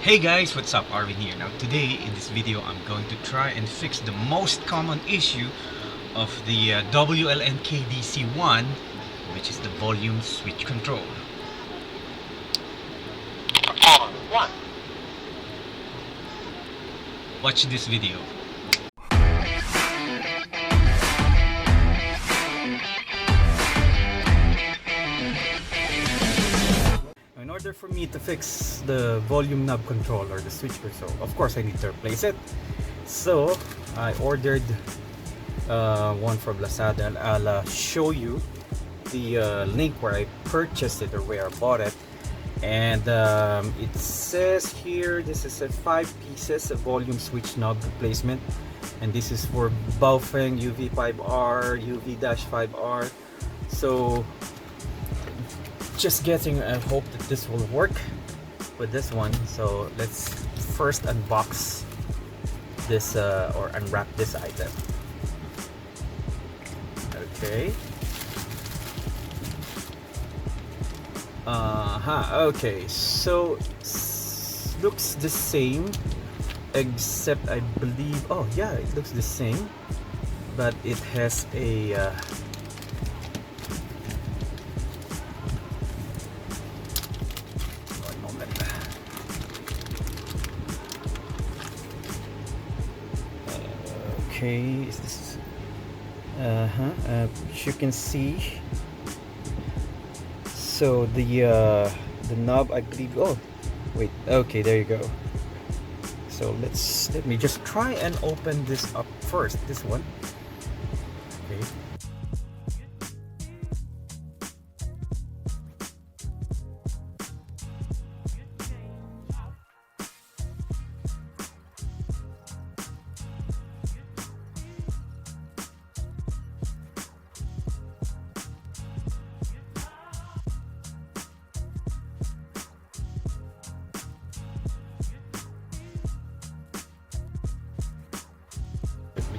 Hey guys, what's up? Arvin here. Now today in this video I'm going to try and fix the most common issue of the WLNKDC1, which is the volume switch control. On 1. Watch this video. In order for me to fix the volume knob control or the switch control, of course I need to replace it. So I ordered one from Lazada, and I'll show you the link where I purchased it or where I bought it. And it says here this is a 5 pieces of volume switch knob replacement, and this is for Baofeng UV5R, UV-5R. So just getting, I hope that this will work with this one. So let's first unbox this or unwrap this item. Okay. Okay, so looks the same, except I believe, oh yeah, it looks the same, but it has a one moment. Okay, is this as you can see, so the knob, I believe, oh wait, okay, there you go. So let me just try and open this up first, this one. Okay.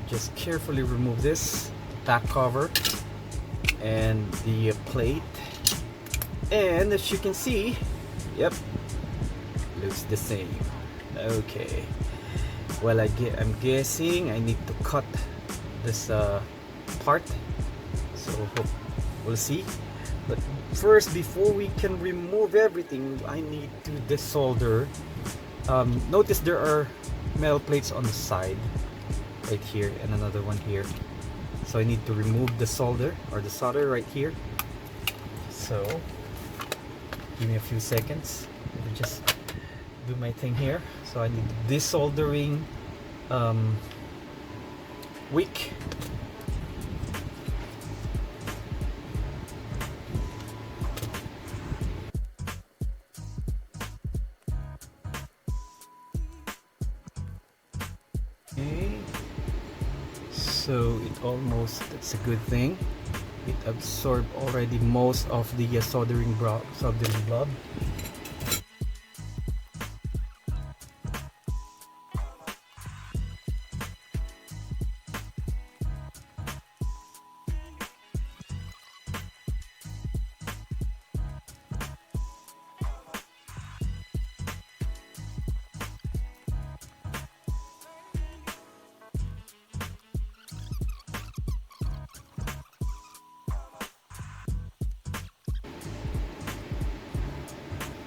Just carefully remove this back cover and the plate, and as you can see, yep, looks the same. Okay, well, I'm guessing I need to cut this part, so we'll see. But first, before we can remove everything, I need to desolder. Notice there are metal plates on the side right here and another one here, so I need to remove the solder or the solder right here. So give me a few seconds, let me just do my thing here. So I need this soldering wick. Okay, so it almost, that's a good thing, it absorbed already most of the soldering blob.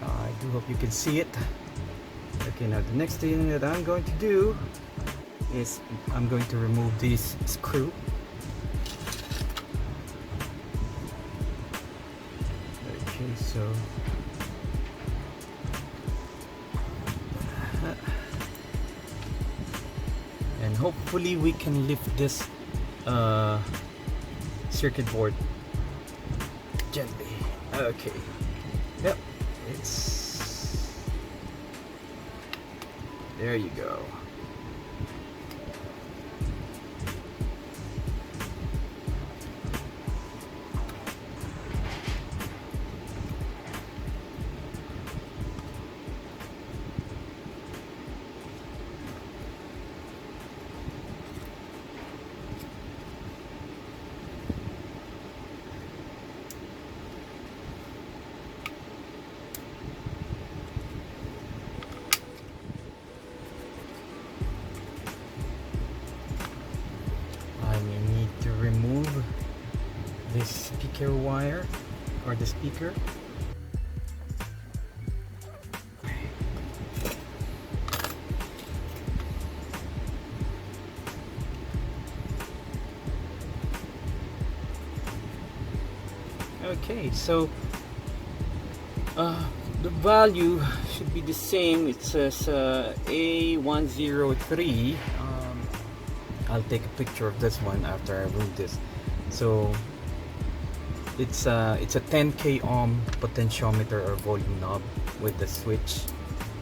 I do hope you can see it. Okay, now the next thing that I'm going to do is I'm going to remove this screw. Okay, so and hopefully we can lift this circuit board gently. Okay, yep, it's there, you go. speaker wire or the speaker. Okay, so the value should be the same. It says A103. I'll take a picture of this one after I remove this. So it's a 10k ohm potentiometer or volume knob with the switch.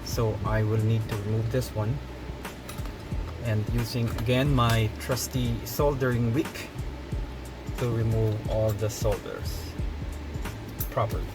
So I will need to remove this one, and using again my trusty soldering wick to remove all the solders properly.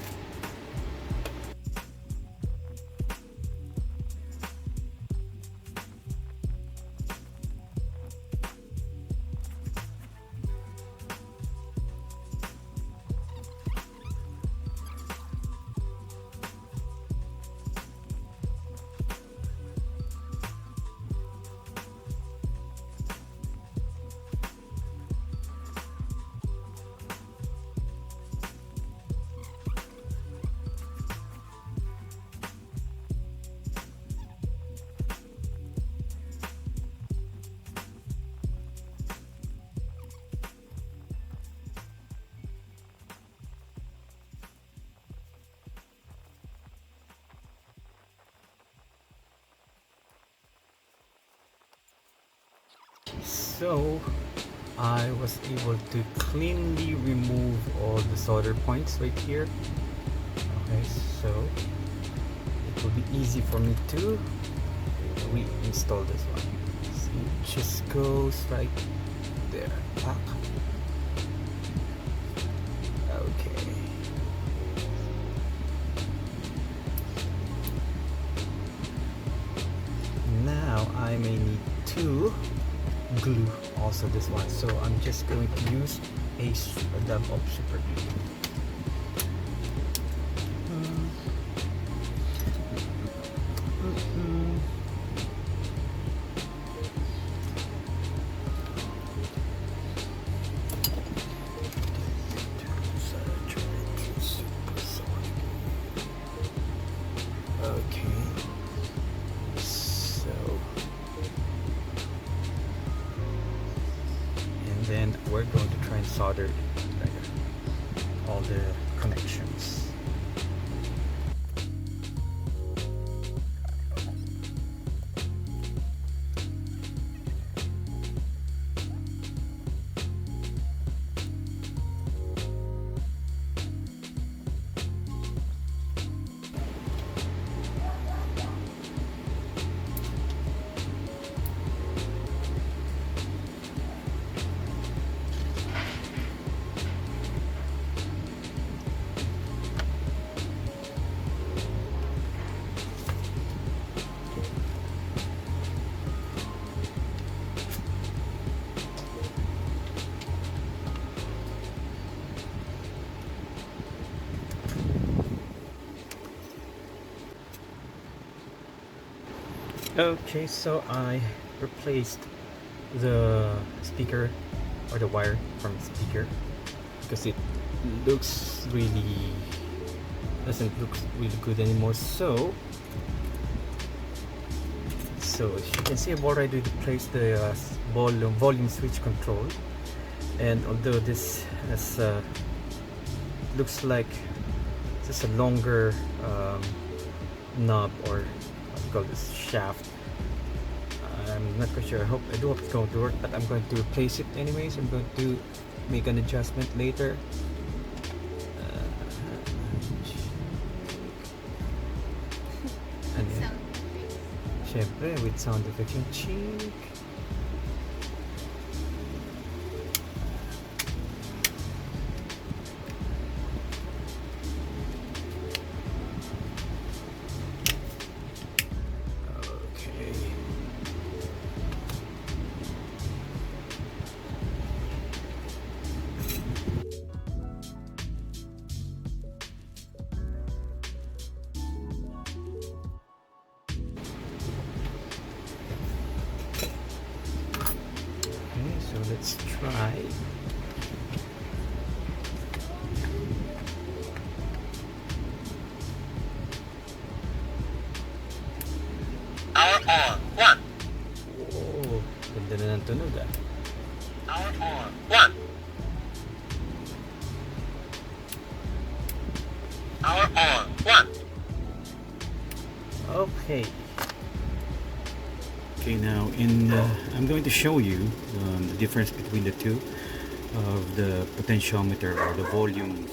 So I was able to cleanly remove all the solder points right here. Okay, so it will be easy for me to reinstall this one. See, it just goes right there. Okay. Now I may need to glue also this one, so I'm just going to use a dab of super glue. Okay, so then we're going to try and solder all the connections. Okay, so I replaced the speaker or the wire from the speaker because it looks doesn't look really good anymore. So as you can see, I've already replaced the volume switch control, and although this has looks like just a longer knob, or call this shaft, I'm not quite sure. I do hope it's going to work, but I'm going to replace it anyways. I'm going to make an adjustment later. And then, syempre, with sound effects yung cheek. So let's try. Power on. 1. Oh, ganda na ng tunog ah. Power on. 1. Power on. 1. Okay. Okay, now I'm going to show you the difference between the two of the potentiometer or the volume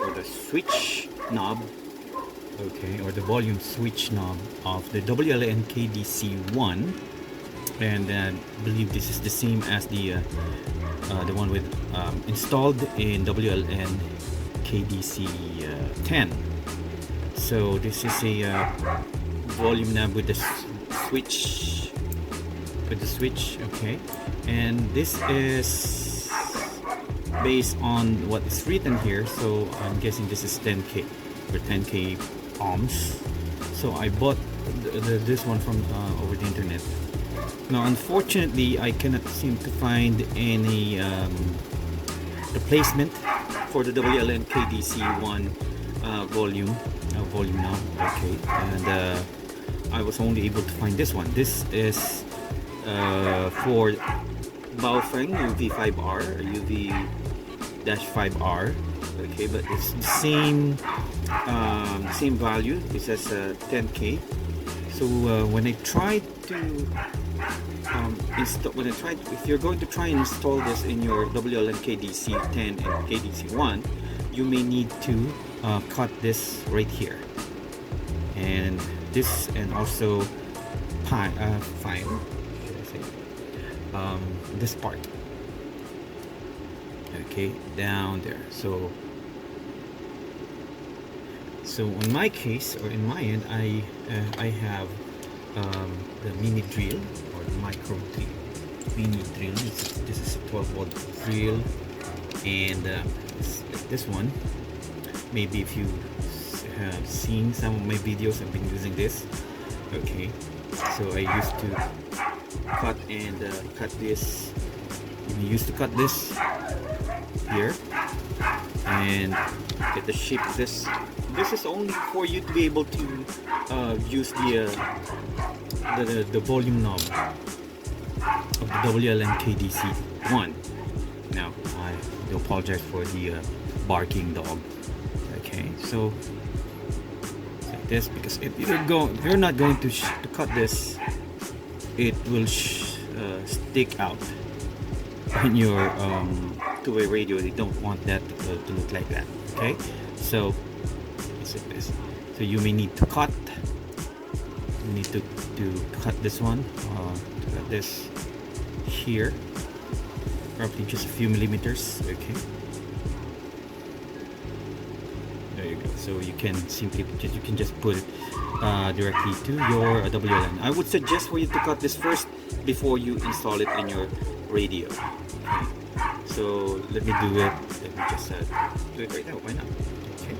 or the switch knob, okay, or the volume switch knob of the WLN KDC1, and I believe this is the same as the one with installed in WLN KDC10. So this is a volume knob with the switch, okay, and this is based on what is written here, so I'm guessing this is 10k or 10k ohms. So I bought this one from over the internet. Now unfortunately I cannot seem to find any replacement for the WLN KDC1 volume knob, okay, and I was only able to find this one. This is for Baofeng UV5R, UV-5R, okay, but it's the same value. It says 10k. So when I tried to if you're going to try and install this in your WLN KDC10 and KDC1, you may need to cut this right here, and this, and also file, should I say, this part, okay, down there. So in my case, or in my end, I have the mini drill or the micro drill. Mini drill. This is a 12-volt drill, and this one, maybe if you have seen some of my videos, I've been using this. Okay, so I used to cut this. I used to cut this here and get the shape of this. This is only for you to be able to use the volume knob of the WLN KDC1. Now I do apologize for the barking dog. Okay, so like this, because if you're not going to cut this, it will stick out in your two-way radio. They don't want that to look like that. Okay, so it's like this. So you may need to cut. You need to cut this one. To cut this here, roughly just a few millimeters. Okay. There you go. So you can simply just put it directly to your WLN. I would suggest for you to cut this first before you install it in your radio. Okay. So let me do it. Let me just do it right now. Why not? Okay.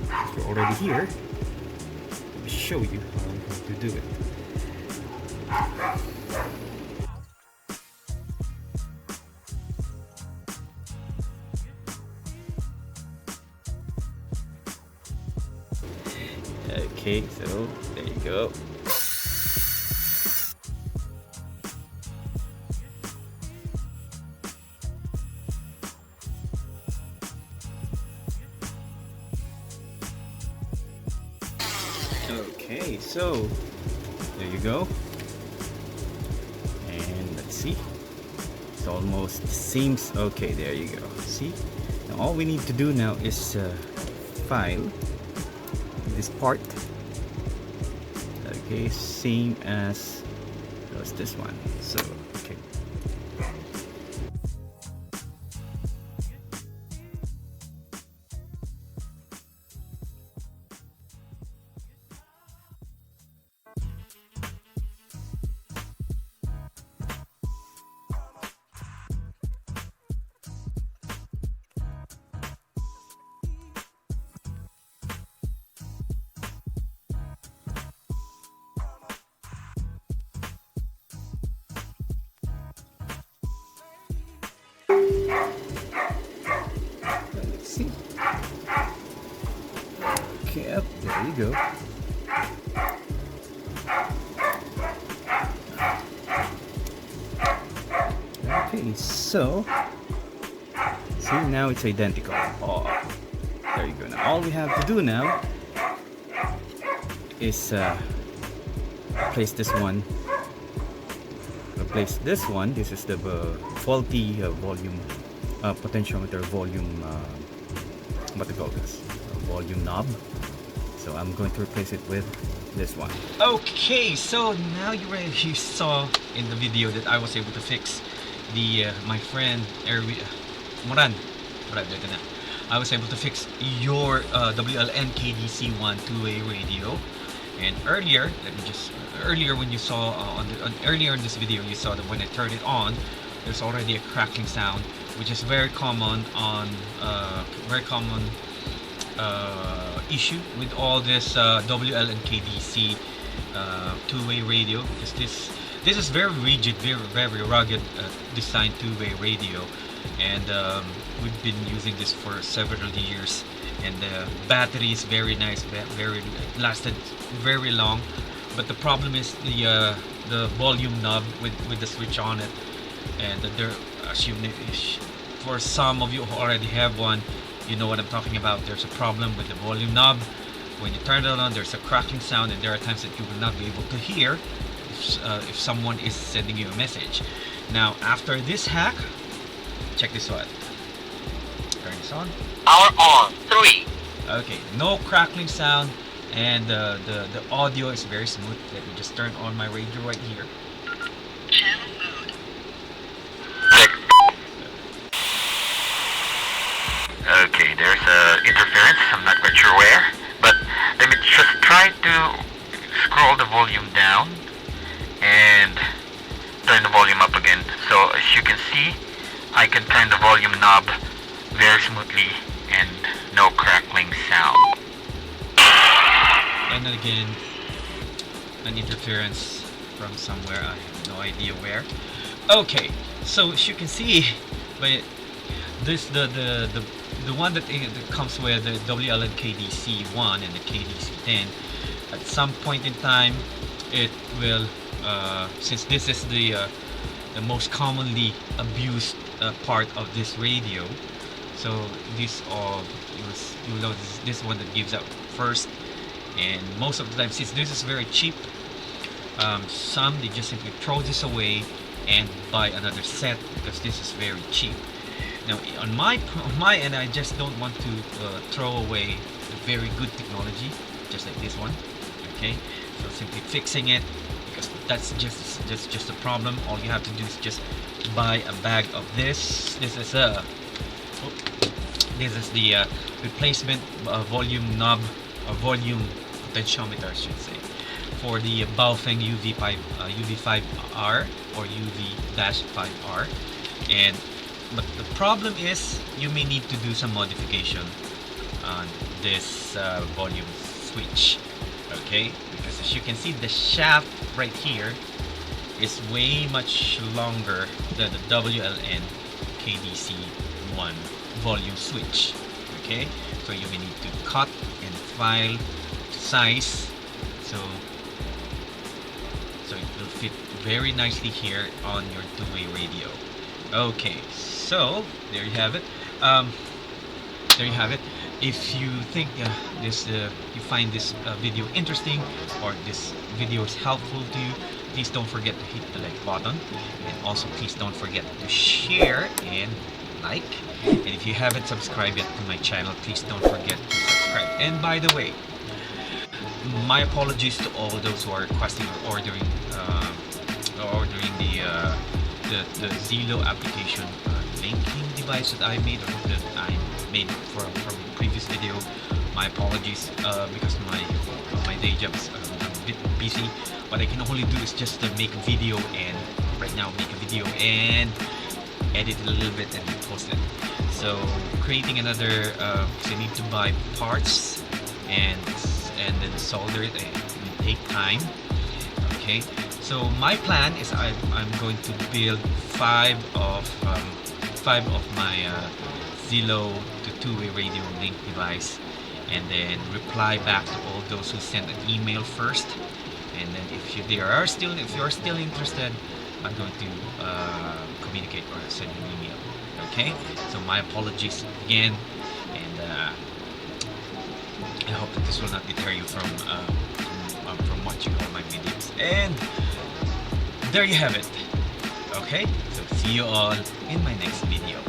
If you're already here, let me show you how to do it. Okay, so there you go. Okay, so there you go. And let's see. It's almost seems okay. There you go. See? Now all we need to do now is file this part. Okay, same as this one. So okay. Let's see. Okay, up there you go. Okay, so see, now it's identical. Oh, there you go. Now all we have to do now is replace this one. Replace this one. This is the faulty volume potentiometer volume. What do you call this? Volume knob. So I'm going to replace it with this one. Okay, so now you saw in the video that I was able to fix the my friend Arvin Moran. I was able to fix your WLN KDC1 two-way radio. And earlier, earlier when you saw earlier in this video, you saw that when I turned it on, there's already a crackling sound, which is very common on issue with all this WL and KDC two-way radio, because this is very rigid, very rugged designed two-way radio, and we've been using this for several years, and the battery is very nice, it lasted very long. But the problem is the volume knob with the switch on it, and there, for some of you who already have one, you know what I'm talking about. There's a problem with the volume knob. When you turn it on, there's a crackling sound, and there are times that you will not be able to hear if someone is sending you a message. Now, after this hack, check this out. Turn this on. Power on. 3. Okay, no crackling sound, and the audio is very smooth. Let me just turn on my radio right here. Channel mode. 6. Okay, there's interference. I'm not quite sure where, but let me just try to scroll the volume down and turn the volume up again. So as you can see, I can turn the volume knob very smoothly and no crackling sound. And then again, an interference from somewhere, I have no idea where. Okay, so as you can see, but this the one that comes with the WLN KDC1 and the KDC10, at some point in time it will since this is the most commonly abused part of this radio, so this you'll know this one that gives out first. And most of the time, since this is very cheap, some they just simply throw this away and buy another set because this is very cheap. Now on my end, I just don't want to throw away the very good technology, just like this one. Okay, so simply fixing it, because that's just a problem. All you have to do is just buy a bag of this. This is the replacement volume knob, volume potentiometer, I should say, for the Baofeng UV5R or UV-5R. But the problem is you may need to do some modification on this volume switch. Okay, because as you can see, the shaft right here is way much longer than the WLN KDC1 volume switch. Okay, so you may need to cut and file to size, so it will fit very nicely here on your two-way radio. Okay, so there you have it. If you think you find this video interesting, or this video is helpful to you, please don't forget to hit the like button, and also please don't forget to share and like. And if you haven't subscribed yet to my channel, please don't forget to subscribe. And by the way, my apologies to all those who are requesting or ordering the Zillow application linking device that I made, or that I made from a previous video. My apologies, because my day job is a bit busy. What I can only do is just to make a video, and right now make a video and edit it a little bit and post it. So creating another, so you need to buy parts and then solder it, and it will take time. Okay, so my plan is I'm going to build five of my Zillow to two-way radio link device, and then reply back to all those who sent an email first. And then if you are still interested, I'm going to communicate or send an email. Okay, so my apologies again, and I hope that this will not deter you from watching all my videos. And there you have it. Okay, so see you all in my next video.